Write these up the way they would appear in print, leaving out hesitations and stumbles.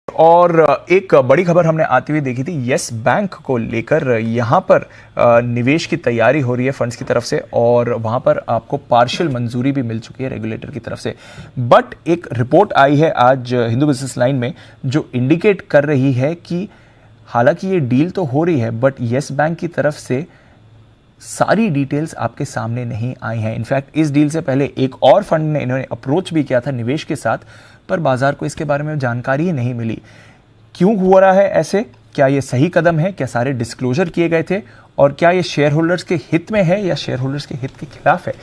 और एक बड़ी खबर हमने आती हुई देखी थी यस बैंक को लेकर। यहाँ पर निवेश की तैयारी हो रही है फंड्स की तरफ से और वहाँ पर आपको पार्शियल मंजूरी भी मिल चुकी है रेगुलेटर की तरफ से। बट एक रिपोर्ट आई है आज हिंदू बिजनेस लाइन में जो इंडिकेट कर रही है कि हालांकि ये डील तो हो रही है बट यस बैंक की तरफ से सारी डिटेल्स आपके सामने नहीं आई हैं। इनफैक्ट इस डील से पहले एक और फंड ने इन्होंने अप्रोच भी किया था निवेश के साथ, पर बाजार को इसके बारे में जानकारी ही नहीं मिली। क्यों हो रहा है ऐसे? क्या ये सही कदम है? क्या सारे डिस्क्लोजर किए गए थे? और क्या ये शेयर होल्डर्स के हित में है या शेयर होल्डर्स के हित के खिलाफ है?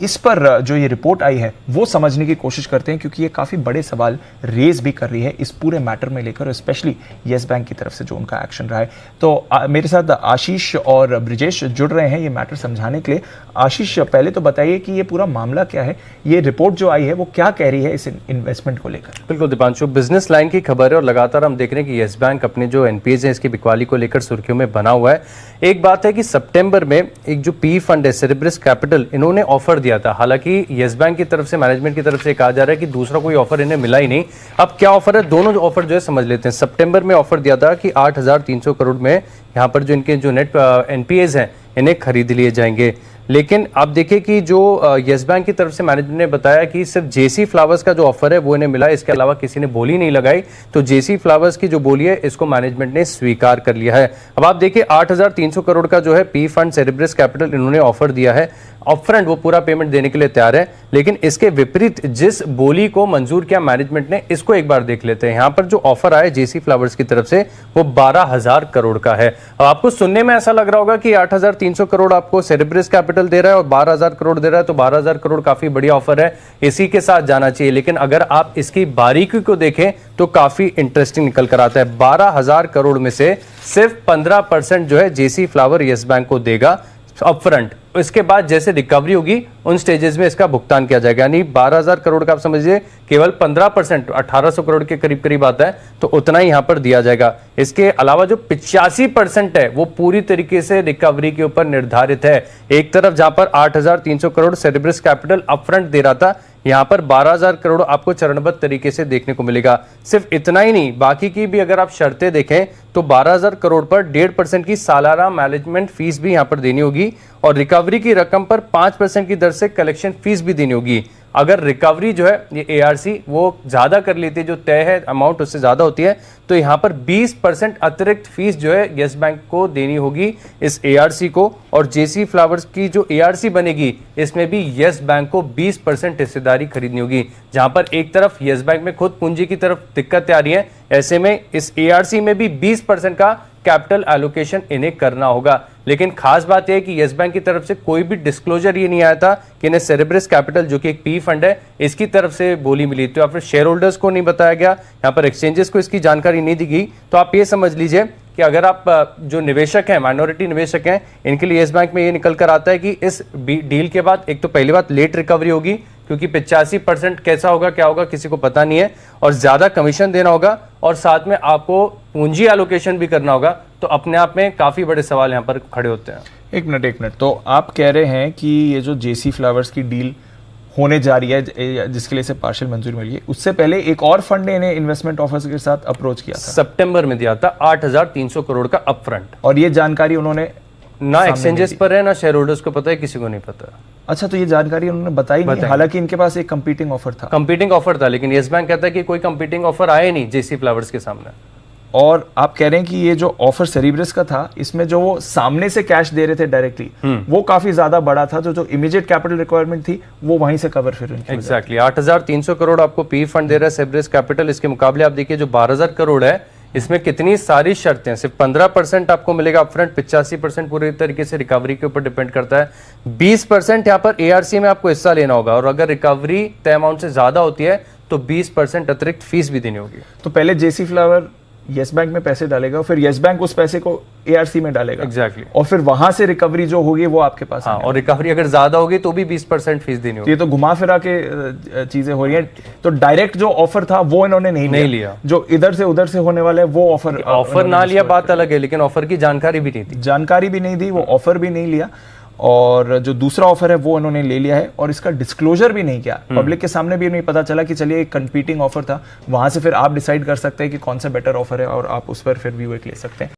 इस पर जो ये रिपोर्ट आई है वो समझने की कोशिश करते हैं, क्योंकि ये काफ़ी बड़े सवाल रेज भी कर रही है इस पूरे मैटर में लेकर, और स्पेशली येस बैंक की तरफ से जो उनका एक्शन रहा है। तो मेरे साथ आशीष और ब्रिजेश जुड़ रहे हैं ये मैटर समझाने के लिए। आशीष, पहले तो बताइए कि ये पूरा मामला क्या है, ये रिपोर्ट जो आई है वो क्या कह रही है इस इन्वेस्टमेंट को लेकर? बिल्कुल दीपांशु, बिजनेस लाइन की खबर है और लगातार हम देख रहे हैं कि येस बैंक अपने जो एनपीएस है इसकी बिकवाली को लेकर सुर्खियों में बना हुआ है। एक बात है कि सितंबर में एक जो पी फंड है सेरेब्रस कैपिटल, इन्होंने ऑफर दिया था। हालांकि येस बैंक की तरफ से, मैनेजमेंट की तरफ से कहा जा रहा है कि दूसरा कोई ऑफर इन्हें मिला ही नहीं। अब क्या ऑफर है, दोनों ऑफर जो है समझ लेते हैं। सितंबर में ऑफर दिया था कि 8,300 करोड़ में यहाँ पर जो इनके जो नेट एनपीएस हैं इन्हें खरीद लिए जाएंगे। लेकिन आप देखिए कि जो येस बैंक की तरफ से मैनेजमेंट ने बताया कि सिर्फ जेसी फ्लावर्स का जो ऑफर है वो इन्हें मिला, इसके अलावा किसी ने बोली नहीं लगाई। तो जेसी फ्लावर्स की जो बोली है इसको मैनेजमेंट ने स्वीकार कर लिया है। अब आप देखिए 8,300 करोड़ का जो है पी फंड सेरेब्रस कैपिटल इन्होंने ऑफर दिया है, अपफ्रंट वो पूरा पेमेंट देने के लिए तैयार है। लेकिन इसके विपरीत जिस बोली को मंजूर किया मैनेजमेंट ने, इसको एक बार देख लेते हैं। यहाँ पर जो ऑफर आया जेसी फ्लावर्स की तरफ से वो 12,000 करोड़ का है। अब आपको सुनने में ऐसा लग रहा होगा कि 8,300 करोड़ आपको सेरेब्रस कैपिटल दे रहा है और 12,000 करोड़ दे रहा है, तो 12,000 करोड़ काफी बढ़िया ऑफर है, इसी के साथ जाना चाहिए। लेकिन अगर आप इसकी बारीकी को देखें तो काफी इंटरेस्टिंग निकल कर आता है। 12,000 करोड़ में से सिर्फ 15% जो है जेसी फ्लावर येस बैंक को देगा अपफ्रंट। इसके बाद जैसे रिकवरी होगी उन स्टेजेस में इसका भुगतान किया जाएगा। यानी 12,000 करोड़ का आप समझिए केवल 15%, 1,800 करोड़ के करीब करीब आता है, तो उतना ही यहां पर दिया जाएगा। इसके अलावा जो 85% है वो पूरी तरीके से रिकवरी के ऊपर निर्धारित है। एक तरफ जहां पर 8,300 करोड़ सेरेब्रस कैपिटल अपफ्रंट दे रहा था, यहां पर 12,000 करोड़ आपको चरणबद्ध तरीके से देखने को मिलेगा। सिर्फ इतना ही नहीं, बाकी की भी अगर आप शर्तें देखें तो 12,000 करोड़ पर 1.5% की सालाना मैनेजमेंट फीस भी यहां पर देनी होगी और रिकवरी की रकम पर 5% की दर से कलेक्शन फीस भी देनी होगी। अगर रिकवरी जो है ये एआरसी वो ज्यादा कर लेती है, जो तय है अमाउंट उससे ज्यादा होती है, तो यहां पर 20% अतिरिक्त फीस जो है येस बैंक को देनी होगी इस एआरसी को। और जेसी फ्लावर्स की जो एआरसी बनेगी इसमें भी येस बैंक को 20% हिस्सेदारी खरीदनी होगी। जहां पर एक तरफ येस बैंक में खुद पूंजी की तरफ दिक्कत आ रही है, ऐसे में इस एआरसी में भी 20% का कैपिटल एलोकेशन इन्हें करना होगा। लेकिन खास बात यह है कि येस बैंक की तरफ से कोई भी डिस्क्लोजर ये नहीं आया था कि इन्हें सेरेब्रस कैपिटल जो कि एक पी फंड है इसकी तरफ से बोली मिली, तो या फिर शेयर होल्डर्स को नहीं बताया गया, यहाँ पर एक्सचेंजेस को इसकी जानकारी नहीं दी गई। तो आप ये समझ लीजिए कि अगर आप जो निवेशक हैं, माइनॉरिटी निवेशक हैं, इनके लिए येस बैंक में ये निकल कर आता है कि इस डील के बाद एक तो पहली बात लेट रिकवरी होगी, क्योंकि 85% कैसा होगा क्या होगा किसी को पता नहीं है, और ज्यादा कमीशन देना होगा और साथ में आपको पूंजी एलोकेशन भी करना होगा। तो अपने आप में काफी बड़े सवाल यहाँ पर खड़े होते हैं। एक मिनट, तो आप कह रहे हैं कि ये जो जेसी फ्लावर्स की डील होने जा रही है जिसके लिए इसे पार्शियल मंजूरी मिली है, उससे पहले एक और फंड ने इन्हें इन्वेस्टमेंट ऑफर्स के साथ अप्रोच किया था, सितंबर में दिया था 8,300 करोड़ का अपफ्रंट। और ये जानकारी उन्होंने ना एक्सचेंजेस पर है ना शेयर होल्डर्स को पता है, किसी को नहीं पता। अच्छा, तो ये जानकारी उन्होंने बताई नहीं, हालांकि इनके पास एक कंपीटिंग ऑफर था। लेकिन येस बैंक कहता है कि कोई कंपीटिंग ऑफर आए नहीं जेसी फ्लावर्स के सामने। और आप कह रहे हैं कि ये जो ऑफर सेरेब्रस का था, इसमें जो वो सामने से कैश दे रहे थे डायरेक्टली, वो काफी ज्यादा बड़ा था। जो इमीडिएट कैपिटल रिक्वायरमेंट थी वो वहीं से कवर फिर एग्जैक्टली 8,300 करोड़ आपको पी फंड दे रहा है सेरेब्रस कैपिटल। इसके मुकाबले आप देखिए जो 12,000 करोड़ है इसमें कितनी सारी शर्तें हैं। सिर्फ 15% आपको मिलेगा अपफ्रंट, 85% पूरी तरीके से रिकवरी के ऊपर डिपेंड करता है, 20% यहाँ पर एआरसी में आपको हिस्सा लेना होगा, और अगर रिकवरी तय अमाउंट से ज्यादा होती है तो 20% अतिरिक्त फीस भी देनी होगी। तो पहले जेसी फ्लावर येस बैंक में पैसे डालेगा, फिर येस बैंक उस पैसे को एआरसी में डालेगा। एग्जैक्टली और फिर वहां से रिकवरी जो होगी वो आपके पास। हाँ, और रिकवरी अगर ज्यादा होगी तो भी 20% फीस देनी होगी। ये तो घुमा फिरा के चीजें हो रही हैं। तो डायरेक्ट जो ऑफर था वो इन्होंने नहीं लिया। जो इधर से उधर से होने वाले वो ऑफर ना लिया बात अलग है, लेकिन ऑफर की जानकारी भी नहीं थी, वो ऑफर भी नहीं लिया। और जो दूसरा ऑफर है वो उन्होंने ले लिया है और इसका डिस्क्लोजर भी नहीं किया, पब्लिक के सामने भी नहीं पता चला कि चलिए एक कंपीटिंग ऑफर था, वहां से फिर आप डिसाइड कर सकते हैं कि कौन सा बेटर ऑफर है और आप उस पर फिर व्यू एक ले सकते हैं।